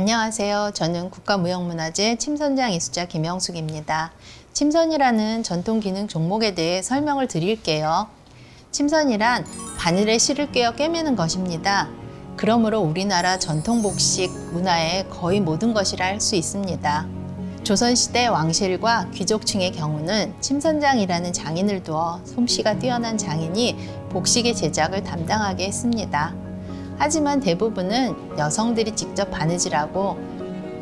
안녕하세요. 저는 국가무형문화재 침선장 이수자 김영숙입니다. 침선이라는 전통 기능 종목에 대해 설명을 드릴게요. 침선이란 바늘에 실을 꿰어 꿰매는 것입니다. 그러므로 우리나라 전통 복식 문화의 거의 모든 것이라 할 수 있습니다. 조선시대 왕실과 귀족층의 경우는 침선장이라는 장인을 두어 솜씨가 뛰어난 장인이 복식의 제작을 담당하게 했습니다. 하지만 대부분은 여성들이 직접 바느질하고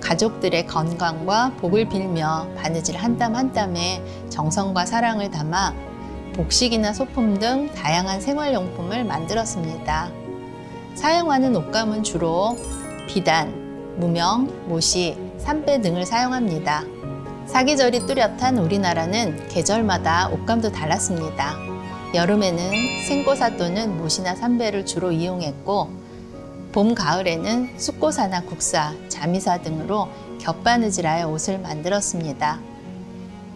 가족들의 건강과 복을 빌며 바느질 한 땀 한 땀에 정성과 사랑을 담아 복식이나 소품 등 다양한 생활용품을 만들었습니다. 사용하는 옷감은 주로 비단, 무명, 모시, 삼배 등을 사용합니다. 사계절이 뚜렷한 우리나라는 계절마다 옷감도 달랐습니다. 여름에는 생고사 또는 모시나 삼배를 주로 이용했고 봄, 가을에는 숫고사나 국사, 자미사 등으로 겹바느질하여 옷을 만들었습니다.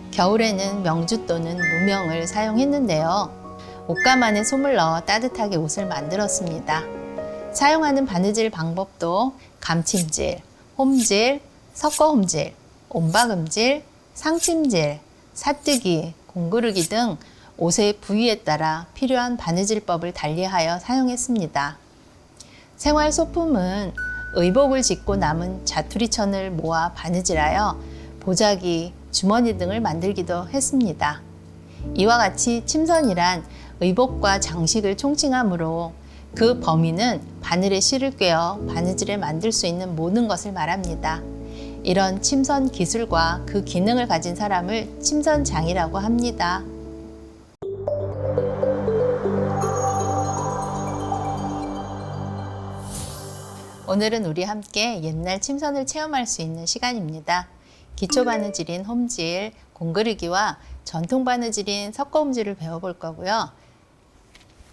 겨울에는 명주 또는 무명을 사용했는데요. 옷감 안에 솜을 넣어 따뜻하게 옷을 만들었습니다. 사용하는 바느질 방법도 감침질, 홈질, 섞어홈질, 온박음질, 상침질, 사뜨기, 공구르기 등 옷의 부위에 따라 필요한 바느질법을 달리하여 사용했습니다. 생활 소품은 의복을 짓고 남은 자투리천을 모아 바느질하여 보자기, 주머니 등을 만들기도 했습니다. 이와 같이 침선이란 의복과 장식을 총칭하므로 그 범위는 바늘에 실을 꿰어 바느질에 만들 수 있는 모든 것을 말합니다. 이런 침선 기술과 그 기능을 가진 사람을 침선장이라고 합니다. 오늘은 우리 함께 옛날 침선을 체험할 수 있는 시간입니다. 기초 바느질인 홈질, 공그르기와 전통 바느질인 섞어홈질을 배워볼 거고요.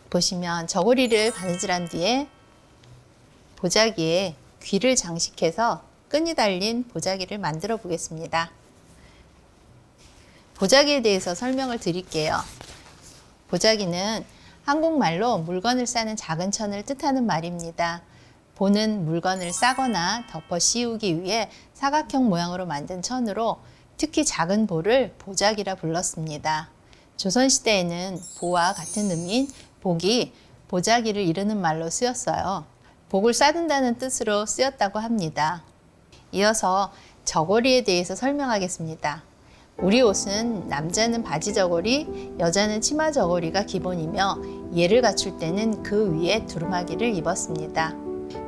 보시면 저고리를 바느질한 뒤에 보자기에 귀를 장식해서 끈이 달린 보자기를 만들어 보겠습니다. 보자기에 대해서 설명을 드릴게요. 보자기는 한국말로 물건을 싸는 작은 천을 뜻하는 말입니다. 보는 물건을 싸거나 덮어 씌우기 위해 사각형 모양으로 만든 천으로 특히 작은 보를 보자기라 불렀습니다. 조선시대에는 보와 같은 의미인 복이 보자기를 이르는 말로 쓰였어요. 복을 싸든다는 뜻으로 쓰였다고 합니다. 이어서 저고리에 대해서 설명하겠습니다. 우리 옷은 남자는 바지 저고리, 여자는 치마 저고리가 기본이며 예를 갖출 때는 그 위에 두루마기를 입었습니다.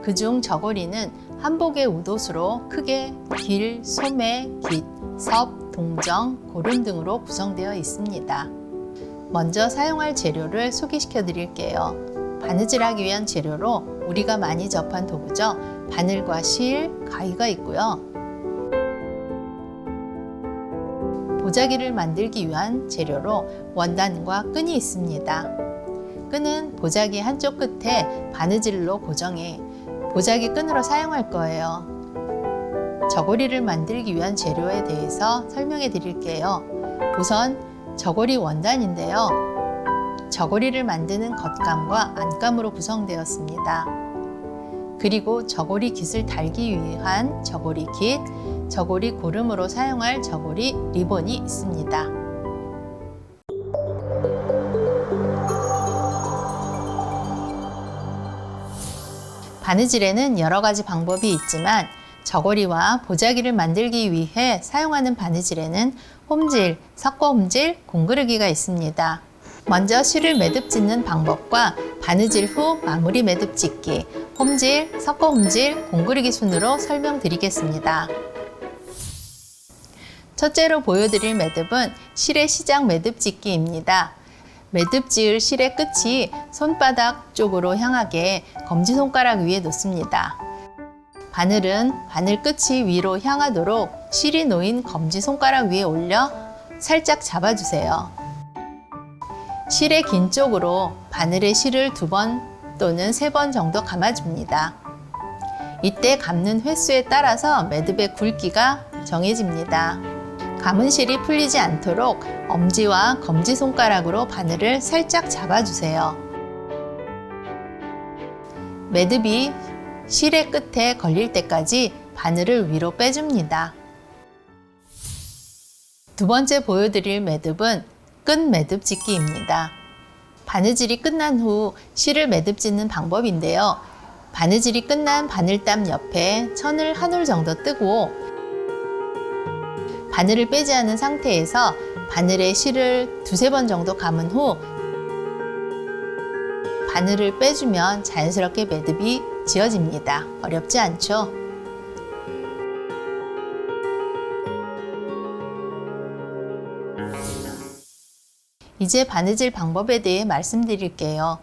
그중 저고리는 한복의 웃옷으로 크게 길, 소매, 깃, 섭, 동정, 고름 등으로 구성되어 있습니다. 먼저 사용할 재료를 소개시켜 드릴게요. 바느질하기 위한 재료로 우리가 많이 접한 도구죠. 바늘과 실, 가위가 있고요. 보자기를 만들기 위한 재료로 원단과 끈이 있습니다. 끈은 보자기 한쪽 끝에 바느질로 고정해 보자기 끈으로 사용할 거예요. 저고리를 만들기 위한 재료에 대해서 설명해 드릴게요. 우선 저고리 원단인데요. 저고리를 만드는 겉감과 안감으로 구성되었습니다. 그리고 저고리 깃을 달기 위한 저고리 깃, 저고리 고름으로 사용할 저고리 리본이 있습니다. 바느질에는 여러 가지 방법이 있지만 저고리와 보자기를 만들기 위해 사용하는 바느질에는 홈질, 섞어홈질, 공그르기가 있습니다. 먼저 실을 매듭 짓는 방법과 바느질 후 마무리 매듭 짓기, 홈질, 섞어홈질, 공그르기 순으로 설명드리겠습니다. 첫째로 보여드릴 매듭은 실의 시작 매듭 짓기입니다. 매듭 지을 실의 끝이 손바닥 쪽으로 향하게 검지손가락 위에 놓습니다. 바늘은 바늘 끝이 위로 향하도록 실이 놓인 검지손가락 위에 올려 살짝 잡아주세요. 실의 긴 쪽으로 바늘의 실을 2번 또는 3번 정도 감아줍니다. 이때 감는 횟수에 따라서 매듭의 굵기가 정해집니다. 감은 실이 풀리지 않도록 엄지와 검지손가락으로 바늘을 살짝 잡아주세요. 매듭이 실의 끝에 걸릴 때까지 바늘을 위로 빼줍니다. 두 번째 보여드릴 매듭은 끝 매듭 짓기입니다. 바느질이 끝난 후 실을 매듭 짓는 방법인데요. 바느질이 끝난 바늘땀 옆에 천을 한 올 정도 뜨고 바늘을 빼지 않은 상태에서 바늘에 실을 두세 번 정도 감은 후 바늘을 빼주면 자연스럽게 매듭이 지어집니다. 어렵지 않죠? 이제 바느질 방법에 대해 말씀드릴게요.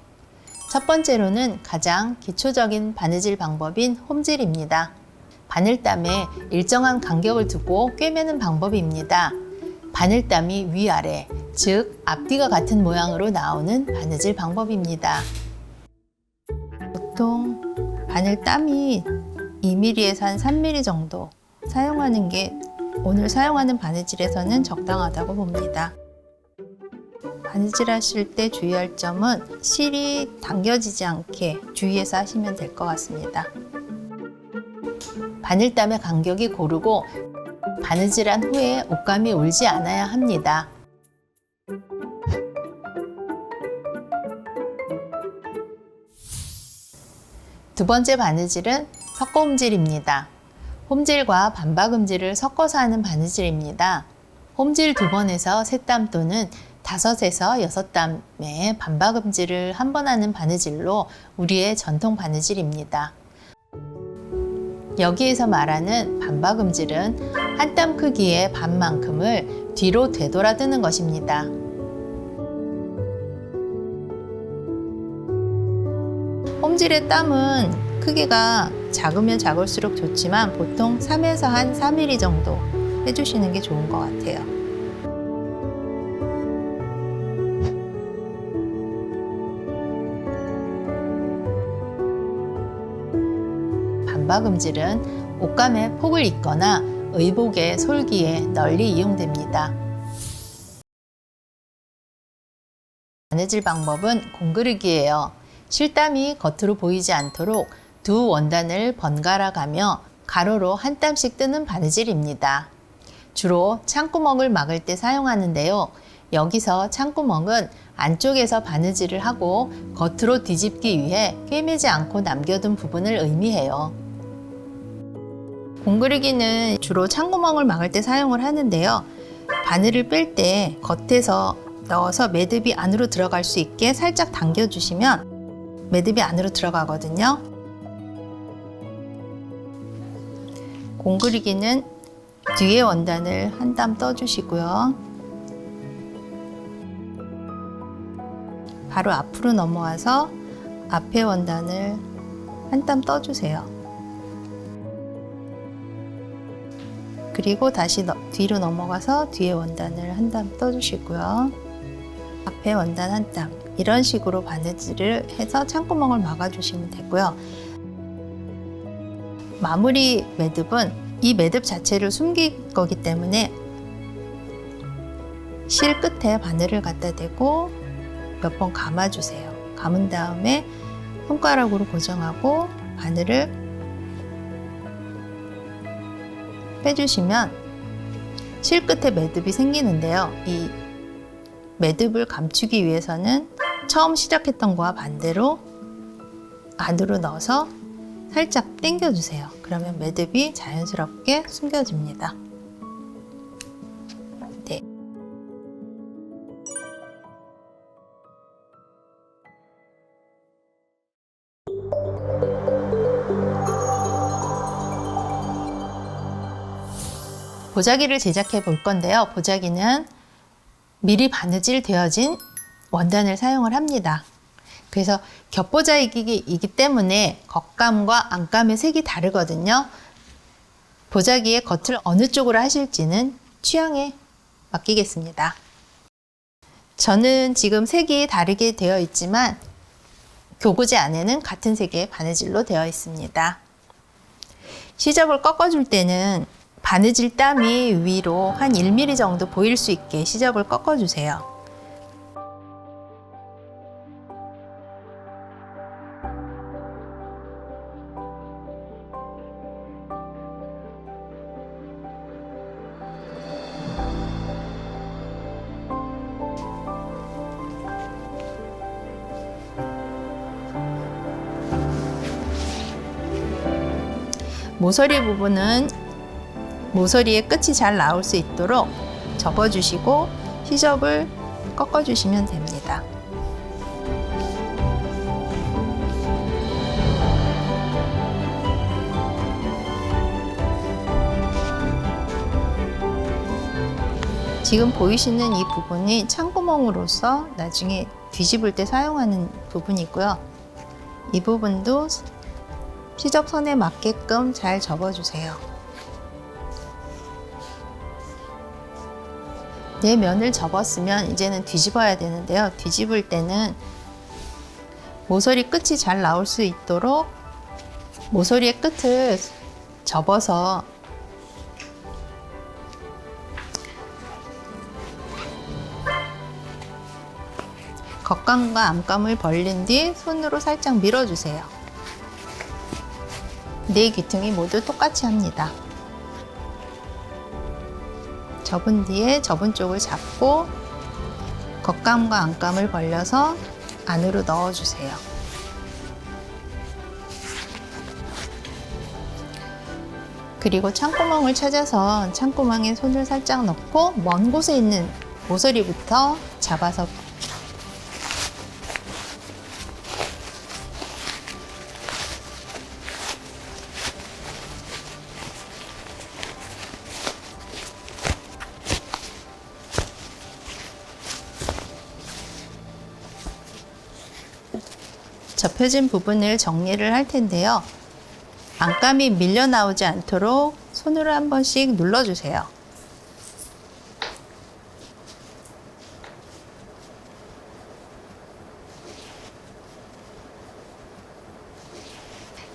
첫 번째로는 가장 기초적인 바느질 방법인 홈질입니다. 바늘땀에 일정한 간격을 두고 꿰매는 방법입니다. 바늘땀이 위아래, 즉 앞뒤가 같은 모양으로 나오는 바느질 방법입니다. 보통 바늘땀이 2mm에서 한 3mm 정도 사용하는 게 오늘 사용하는 바느질에서는 적당하다고 봅니다. 바느질 하실 때 주의할 점은 실이 당겨지지 않게 주의해서 하시면 될 것 같습니다. 바늘땀의 간격이 고르고 바느질한 후에 옷감이 울지 않아야 합니다. 두 번째 바느질은 섞어 홈질입니다. 홈질과 반박 홈질을 섞어서 하는 바느질입니다. 홈질 2번에서 3땀 또는 5에서 6땀의 반박 홈질을 한 번 하는 바느질로 우리의 전통 바느질입니다. 여기에서 말하는 반박 홈질은 한 땀 크기의 반만큼을 뒤로 되돌아 뜨는 것입니다. 홈질의 땀은 크기가 작으면 작을수록 좋지만 보통 3에서 한 4mm 정도 해주시는 게 좋은 것 같아요. 반박 홈질은 옷감에 폭을 입거나 의복의 솔기에 널리 이용됩니다. 바느질 방법은 공그르기예요. 실땀이 겉으로 보이지 않도록 두 원단을 번갈아 가며 가로로 한 땀씩 뜨는 바느질입니다. 주로 창구멍을 막을 때 사용하는데요. 여기서 창구멍은 안쪽에서 바느질을 하고 겉으로 뒤집기 위해 꿰매지 않고 남겨둔 부분을 의미해요. 공그르기는 주로 창구멍을 막을 때 사용을 하는데요. 바늘을 뺄 때 겉에서 넣어서 매듭이 안으로 들어갈 수 있게 살짝 당겨주시면 매듭이 안으로 들어가거든요. 공그리기는 뒤에 원단을 한 땀 떠주시고요. 바로 앞으로 넘어와서 앞에 원단을 한 땀 떠주세요. 그리고 다시 뒤로 넘어가서 뒤에 원단을 한 땀 떠주시고요. 앞에 원단 한 땀. 이런 식으로 바느질을 해서 창구멍을 막아주시면 되고요. 마무리 매듭은 이 매듭 자체를 숨길 거기 때문에 실 끝에 바늘을 갖다 대고 몇 번 감아주세요. 감은 다음에 손가락으로 고정하고 바늘을 빼주시면 실 끝에 매듭이 생기는데요. 이 매듭을 감추기 위해서는 처음 시작했던 거와 반대로 안으로 넣어서 살짝 당겨주세요. 그러면 매듭이 자연스럽게 숨겨집니다. 네. 보자기를 제작해 볼 건데요. 보자기는 미리 바느질 되어진 원단을 사용을 합니다. 그래서 겹보자기이기 때문에 겉감과 안감의 색이 다르거든요. 보자기의 겉을 어느 쪽으로 하실지는 취향에 맡기겠습니다. 저는 지금 색이 다르게 되어 있지만 교구제 안에는 같은 색의 바느질로 되어 있습니다. 시접을 꺾어줄 때는 바느질 땀이 위로 한 1mm 정도 보일 수 있게 시접을 꺾어주세요. 모서리 부분은 모서리의 끝이 잘 나올 수 있도록 접어주시고 시접을 꺾어주시면 됩니다. 지금 보이시는 이 부분이 창구멍으로서 나중에 뒤집을 때 사용하는 부분이고요. 이 부분도 시접선에 맞게끔 잘 접어주세요. 네 면을 접었으면 이제는 뒤집어야 되는데요. 뒤집을 때는 모서리 끝이 잘 나올 수 있도록 모서리의 끝을 접어서 겉감과 앞감을 벌린 뒤 손으로 살짝 밀어주세요. 네 귀퉁이 모두 똑같이 합니다. 접은 뒤에 접은 쪽을 잡고 겉감과 앞감을 벌려서 안으로 넣어주세요. 그리고 창구멍을 찾아서 창구멍에 손을 살짝 넣고 먼 곳에 있는 모서리부터 잡아서 접혀진 부분을 정리를 할 텐데요. 안감이 밀려 나오지 않도록 손으로 한 번씩 눌러주세요.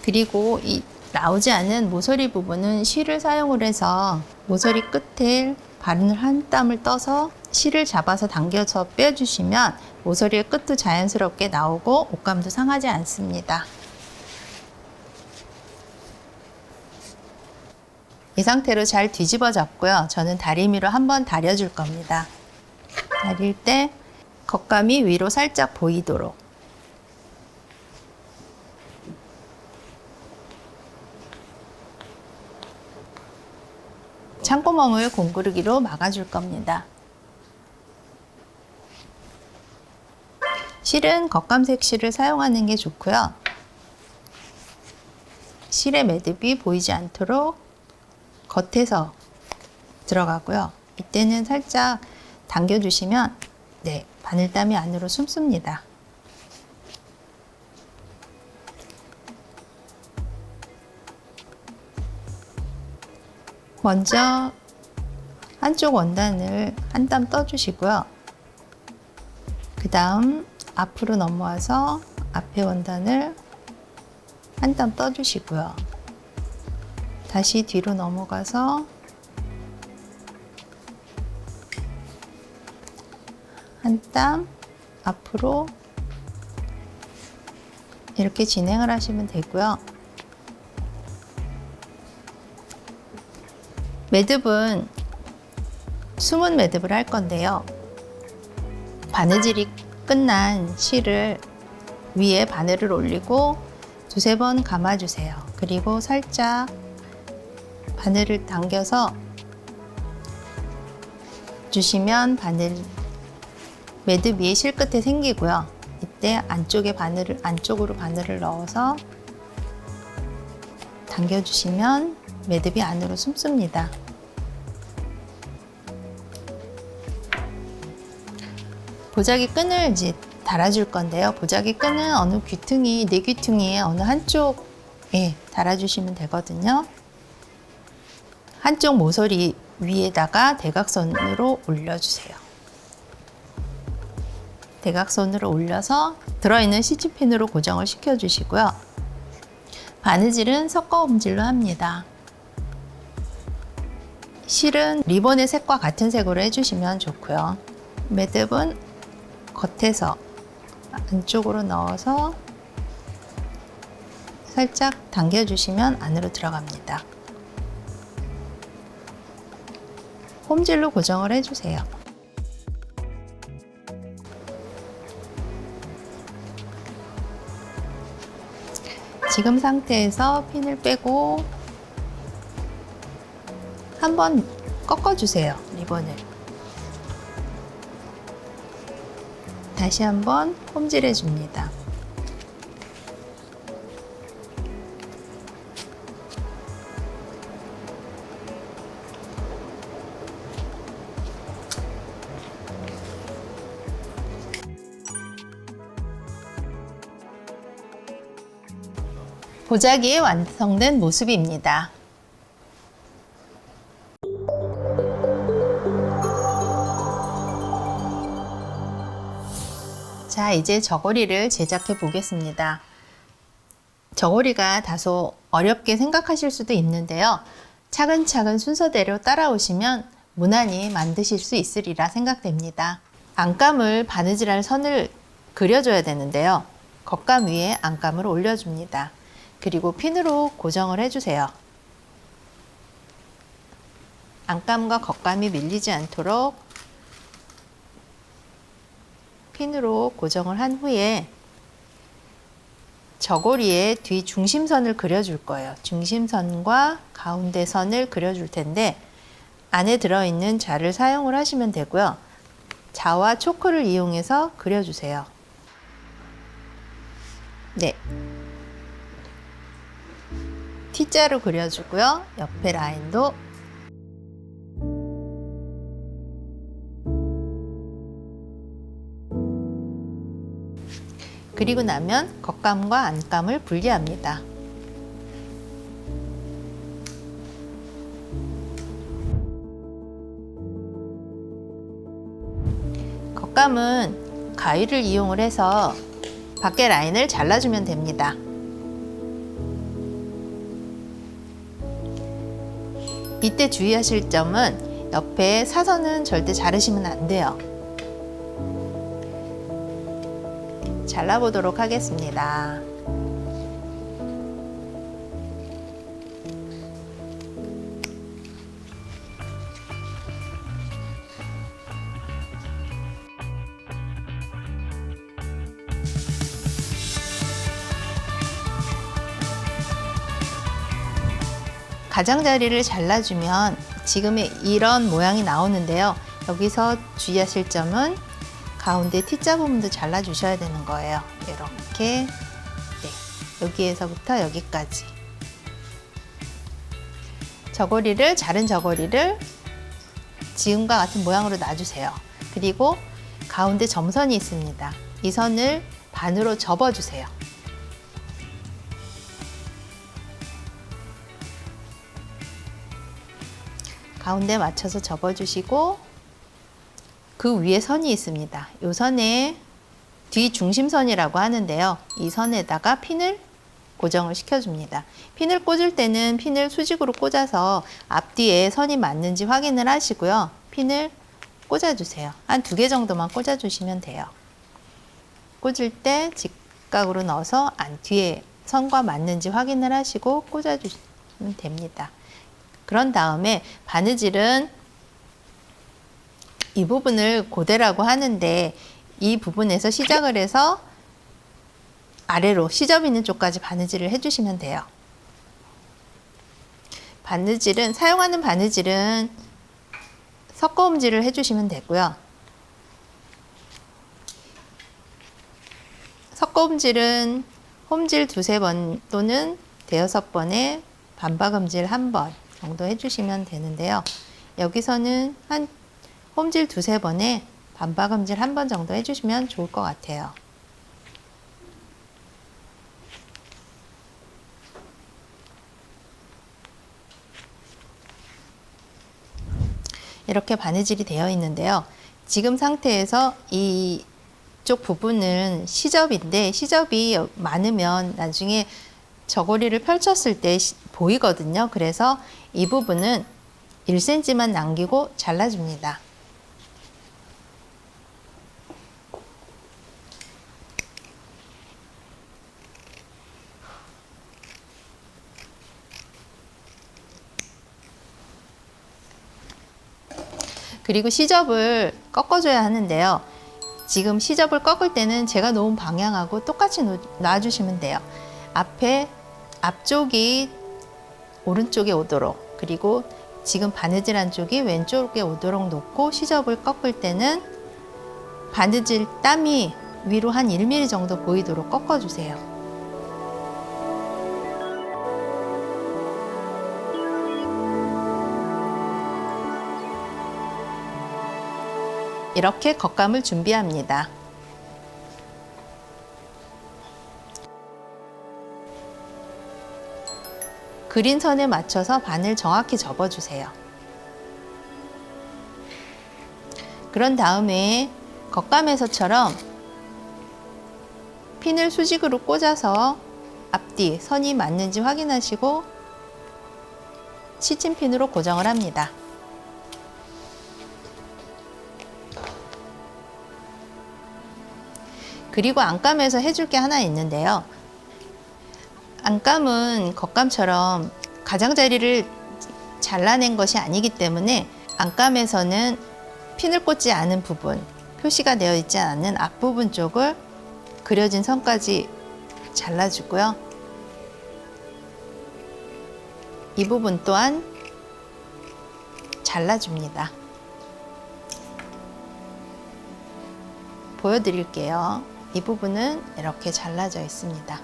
그리고 이 나오지 않은 모서리 부분은 실을 사용을 해서 모서리 끝에 바늘 한 땀을 떠서 실을 잡아서 당겨서 빼주시면 모서리의 끝도 자연스럽게 나오고 옷감도 상하지 않습니다. 이 상태로 잘 뒤집어 잡고요. 저는 다리미로 한번 다려줄 겁니다. 다릴 때 겉감이 위로 살짝 보이도록 창구멍을 공구르기로 막아줄 겁니다. 실은 겉감색 실을 사용하는 게 좋고요. 실의 매듭이 보이지 않도록 겉에서 들어가고요. 이때는 살짝 당겨주시면 바늘땀이 안으로 숨습니다. 먼저 한쪽 원단을 한 땀 떠주시고요. 그 다음 앞으로 넘어와서 앞에 원단을 한 땀 떠주시고요. 다시 뒤로 넘어가서 한 땀 앞으로 이렇게 진행을 하시면 되고요. 매듭은 숨은 매듭을 할 건데요. 바느질이 끝난 실을 위에 바늘을 올리고 두세 번 감아주세요. 그리고 살짝 바늘을 당겨서 주시면 매듭 위에 실 끝에 생기고요. 이때 안쪽으로 바늘을 넣어서 당겨주시면 매듭이 안으로 숨습니다. 보자기 끈을 이제 달아줄 건데요. 보자기 끈은 어느 귀퉁이, 네 귀퉁이에 어느 한쪽에 달아주시면 되거든요. 한쪽 모서리 위에다가 대각선으로 올려주세요. 대각선으로 올려서 들어있는 시치핀으로 고정을 시켜주시고요. 바느질은 섞어 움질로 합니다. 실은 리본의 색과 같은 색으로 해주시면 좋고요. 매듭은 겉에서 안쪽으로 넣어서 살짝 당겨주시면 안으로 들어갑니다. 홈질로 고정을 해주세요. 지금 상태에서 핀을 빼고 한번 꺾어주세요. 리본을. 다시 한번 홈질해 줍니다. 보자기의 완성된 모습입니다. 자, 이제 저고리를 제작해 보겠습니다. 저고리가 다소 어렵게 생각하실 수도 있는데요. 차근차근 순서대로 따라오시면 무난히 만드실 수 있으리라 생각됩니다. 안감을 바느질할 선을 그려줘야 되는데요. 겉감 위에 안감을 올려줍니다. 그리고 핀으로 고정을 해주세요. 안감과 겉감이 밀리지 않도록 핀으로 고정을 한 후에 저고리의 뒤 중심선을 그려줄 거예요. 중심선과 가운데 선을 그려줄 텐데 안에 들어있는 자를 사용을 하시면 되고요. 자와 초크를 이용해서 그려주세요. 네. T자로 그려주고요. 옆에 라인도 그리고 나면 겉감과 안감을 분리합니다. 겉감은 가위를 이용을 해서 밖에 라인을 잘라주면 됩니다. 이때 주의하실 점은 옆에 사선은 절대 자르시면 안 돼요. 잘라보도록 하겠습니다. 가장자리를 잘라주면 지금의 이런 모양이 나오는데요. 여기서 주의하실 점은 가운데 T자 부분도 잘라주셔야 되는 거예요. 이렇게 네, 여기에서부터 여기까지 저고리를 자른 저고리를 지금과 같은 모양으로 놔주세요. 그리고 가운데 점선이 있습니다. 이 선을 반으로 접어주세요. 가운데 맞춰서 접어주시고 그 위에 선이 있습니다. 이 선에 뒤 중심선이라고 하는데요. 이 선에다가 핀을 고정을 시켜줍니다. 핀을 꽂을 때는 핀을 수직으로 꽂아서 앞뒤에 선이 맞는지 확인을 하시고요. 핀을 꽂아주세요. 한 2개 정도만 꽂아주시면 돼요. 꽂을 때 직각으로 넣어서 안 뒤에 선과 맞는지 확인을 하시고 꽂아주시면 됩니다. 그런 다음에 바느질은 이 부분을 고대라고 하는데 이 부분에서 시작을 해서 아래로 시접 있는 쪽까지 바느질을 해주시면 돼요. 바느질은 사용하는 바느질은 섞어홈질을 해주시면 되고요. 섞어홈질은 홈질 2~3번 또는 5~6번에 반박음질 1번 정도 해주시면 되는데요. 여기서는 한 홈질 2~3번에 반박음질 1번 정도 해주시면 좋을 것 같아요. 이렇게 바느질이 되어 있는데요. 지금 상태에서 이쪽 부분은 시접인데 시접이 많으면 나중에 저고리를 펼쳤을 때 보이거든요. 그래서 이 부분은 1cm만 남기고 잘라줍니다. 그리고 시접을 꺾어줘야 하는데요. 지금 시접을 꺾을 때는 제가 놓은 방향하고 똑같이 놔주시면 돼요. 앞쪽이 오른쪽에 오도록, 그리고 지금 바느질 한쪽이 왼쪽에 오도록 놓고 시접을 꺾을 때는 바느질 땀이 위로 한 1mm 정도 보이도록 꺾어주세요. 이렇게 겉감을 준비합니다. 그린 선에 맞춰서 반을 정확히 접어주세요. 그런 다음에 겉감에서처럼 핀을 수직으로 꽂아서 앞뒤 선이 맞는지 확인하시고 시침핀으로 고정을 합니다. 그리고 안감에서 해줄 게 하나 있는데요. 안감은 겉감처럼 가장자리를 잘라낸 것이 아니기 때문에 안감에서는 핀을 꽂지 않은 부분, 표시가 되어 있지 않은 앞부분 쪽을 그려진 선까지 잘라주고요. 이 부분 또한 잘라줍니다. 보여드릴게요. 이 부분은 이렇게 잘라져 있습니다.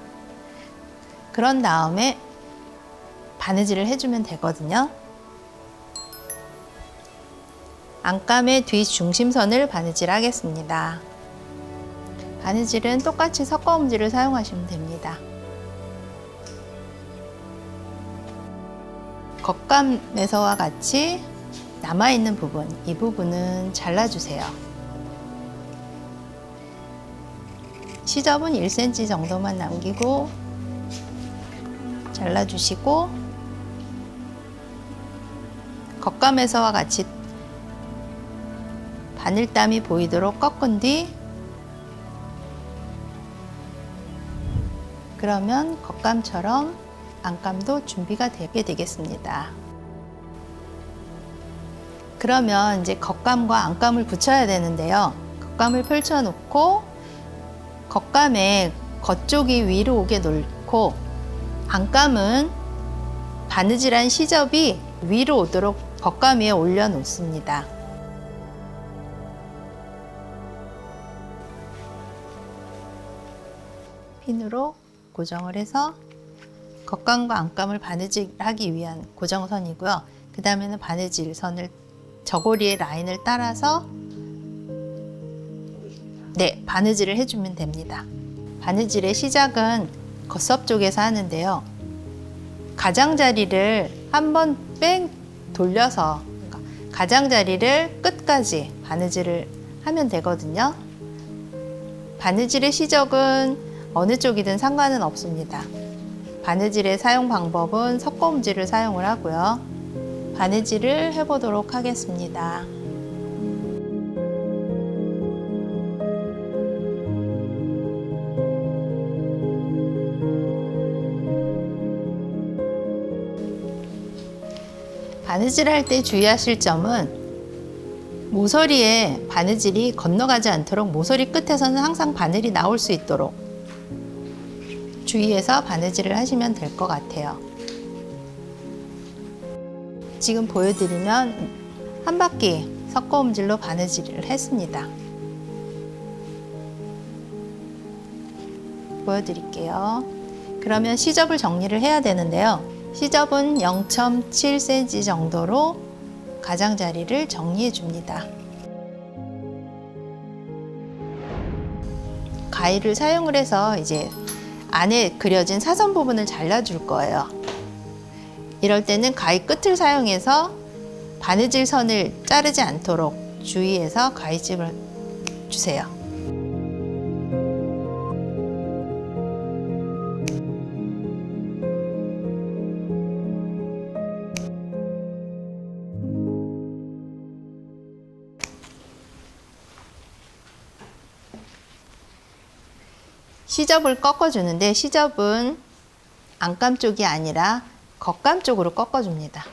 그런 다음에 바느질을 해주면 되거든요. 안감의 뒤 중심선을 바느질 하겠습니다. 바느질은 똑같이 섞어움질을 사용하시면 됩니다. 겉감에서와 같이 남아있는 부분, 이 부분은 잘라주세요. 시접은 1cm 정도만 남기고 잘라주시고 겉감에서와 같이 바늘땀이 보이도록 꺾은 뒤 그러면 겉감처럼 안감도 준비가 되게 되겠습니다. 그러면 이제 겉감과 안감을 붙여야 되는데요. 겉감을 펼쳐 놓고 겉감에 겉쪽이 위로 오게 놓고 안감은 바느질한 시접이 위로 오도록 겉감 위에 올려 놓습니다. 핀으로 고정을 해서 겉감과 안감을 바느질하기 위한 고정선이고요. 그 다음에는 바느질 선을 저고리의 라인을 따라서 바느질을 해주면 됩니다. 바느질의 시작은 겉섭 쪽에서 하는데요. 가장자리를 한번 뺑 돌려서 가장자리를 끝까지 바느질을 하면 되거든요. 바느질의 시작은 어느 쪽이든 상관은 없습니다. 바느질의 사용 방법은 섞어움질을 사용을 하고요. 바느질을 해보도록 하겠습니다. 바느질할 때 주의하실 점은 모서리에 바느질이 건너가지 않도록 모서리 끝에서는 항상 바늘이 나올 수 있도록 주의해서 바느질을 하시면 될 것 같아요. 지금 보여드리면 한 바퀴 섞어움질로 바느질을 했습니다. 보여드릴게요. 그러면 시접을 정리를 해야 되는데요. 시접은 0.7cm 정도로 가장자리를 정리해 줍니다. 가위를 사용을 해서 이제 안에 그려진 사선 부분을 잘라줄 거예요. 이럴 때는 가위 끝을 사용해서 바느질 선을 자르지 않도록 주의해서 가위집을 주세요. 시접을 꺾어주는데 시접은 안감 쪽이 아니라 겉감 쪽으로 꺾어줍니다.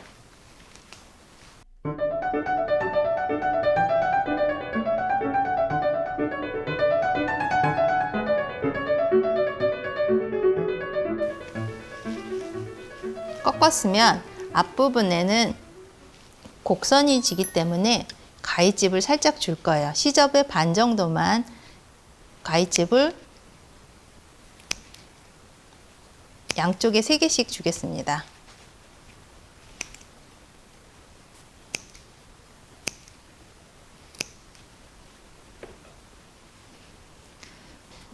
꺾었으면 앞부분에는 곡선이 지기 때문에 가위집을 살짝 줄 거예요. 시접의 반 정도만 가위집을 양쪽에 3개씩 주겠습니다.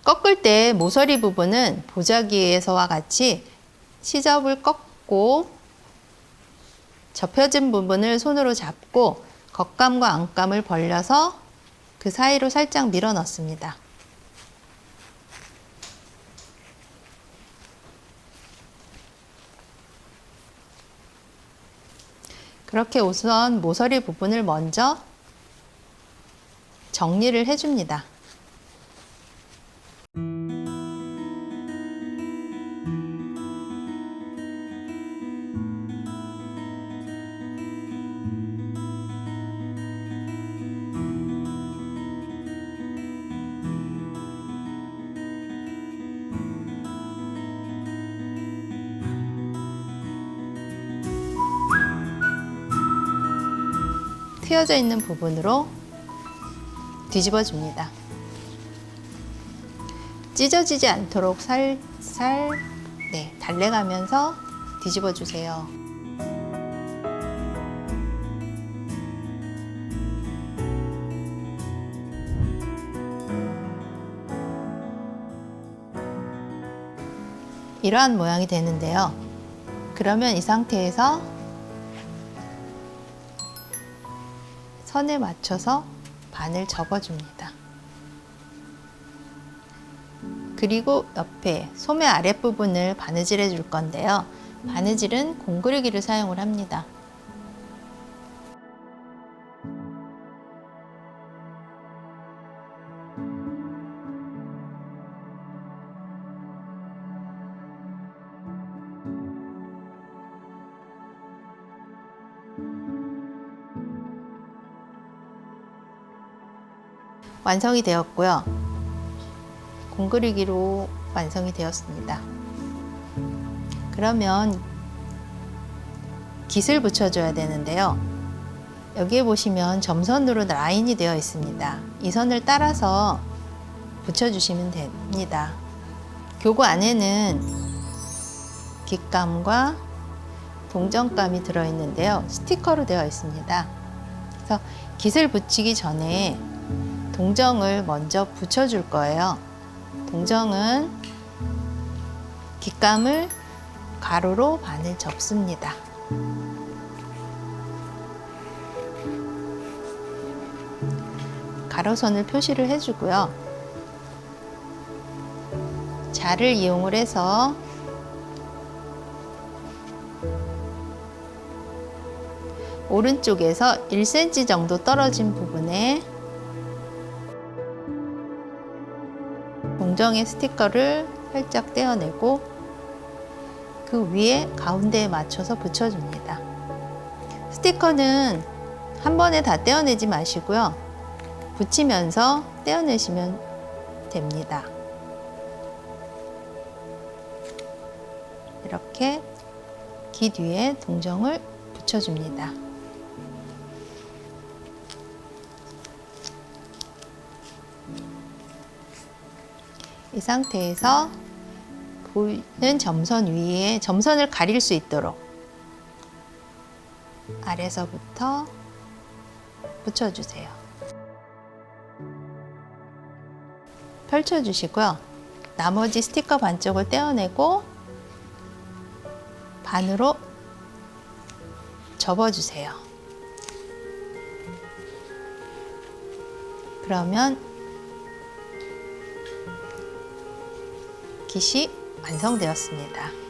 꺾을 때 모서리 부분은 보자기에서와 같이 시접을 꺾고 접혀진 부분을 손으로 잡고 겉감과 안감을 벌려서 그 사이로 살짝 밀어 넣습니다. 그렇게 우선 모서리 부분을 먼저 정리를 해줍니다. 트여져 있는 부분으로 뒤집어 줍니다. 찢어지지 않도록 살살 달래가면서 뒤집어 주세요. 이러한 모양이 되는데요. 그러면 이 상태에서 선에 맞춰서 반을 접어줍니다. 그리고 옆에 소매 아랫부분을 바느질해 줄 건데요. 바느질은 공그리기를 사용을 합니다. 완성이 되었고요. 공그리기로 완성이 되었습니다. 그러면 깃을 붙여줘야 되는데요. 여기에 보시면 점선으로 라인이 되어 있습니다. 이 선을 따라서 붙여주시면 됩니다. 교구 안에는 깃감과 동전감이 들어있는데요. 스티커로 되어 있습니다. 그래서 깃을 붙이기 전에 동정을 먼저 붙여줄 거예요. 동정은 깃감을 가로로 반을 접습니다. 가로선을 표시를 해주고요. 자를 이용을 해서 오른쪽에서 1cm 정도 떨어진 부분에 동정의 스티커를 살짝 떼어내고 그 위에 가운데에 맞춰서 붙여줍니다. 스티커는 한 번에 다 떼어내지 마시고요. 붙이면서 떼어내시면 됩니다. 이렇게 깃 위에 동정을 붙여줍니다. 이 상태에서 보이는 점선 위에 점선을 가릴 수 있도록 아래서부터 붙여주세요. 펼쳐주시고요. 나머지 스티커 반쪽을 떼어내고 반으로 접어주세요. 그러면 깃이 완성되었습니다.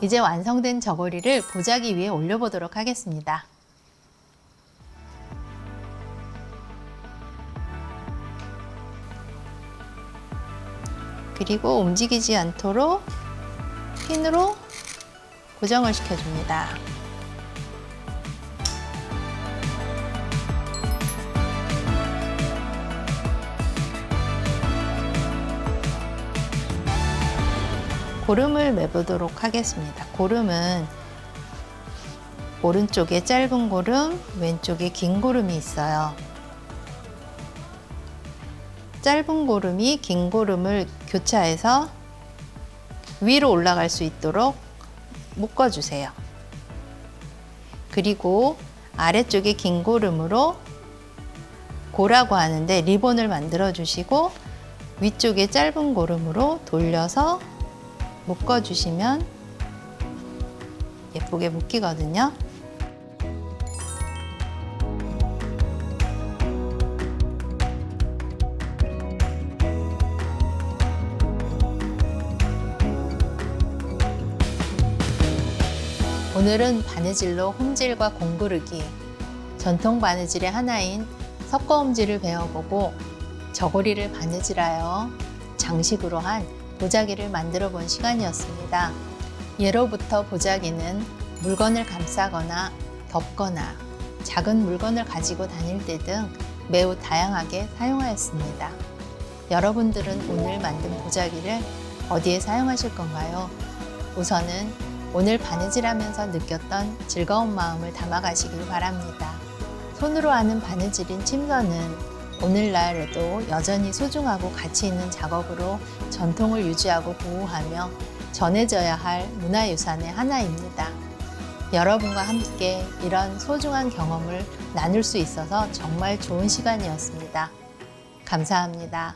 이제 완성된 저고리를 보자기 위에 올려보도록 하겠습니다. 그리고 움직이지 않도록 핀으로 고정을 시켜줍니다. 고름을 매보도록 하겠습니다. 고름은 오른쪽에 짧은 고름, 왼쪽에 긴 고름이 있어요. 짧은 고름이 긴 고름을 교차해서 위로 올라갈 수 있도록 묶어주세요. 그리고 아래쪽에 긴 고름으로 고라고 하는데 리본을 만들어 주시고 위쪽에 짧은 고름으로 돌려서 묶어주시면 예쁘게 묶이거든요. 오늘은 바느질로 홈질과 공구르기, 전통 바느질의 하나인 석고홈질을 배워보고 저고리를 바느질하여 장식으로 한 보자기를 만들어 본 시간이었습니다. 예로부터 보자기는 물건을 감싸거나 덮거나 작은 물건을 가지고 다닐 때 등 매우 다양하게 사용하였습니다. 여러분들은 오늘 만든 보자기를 어디에 사용하실 건가요? 우선은 오늘 바느질하면서 느꼈던 즐거운 마음을 담아가시길 바랍니다. 손으로 하는 바느질인 침선은 오늘날에도 여전히 소중하고 가치 있는 작업으로 전통을 유지하고 보호하며 전해져야 할 문화유산의 하나입니다. 여러분과 함께 이런 소중한 경험을 나눌 수 있어서 정말 좋은 시간이었습니다. 감사합니다.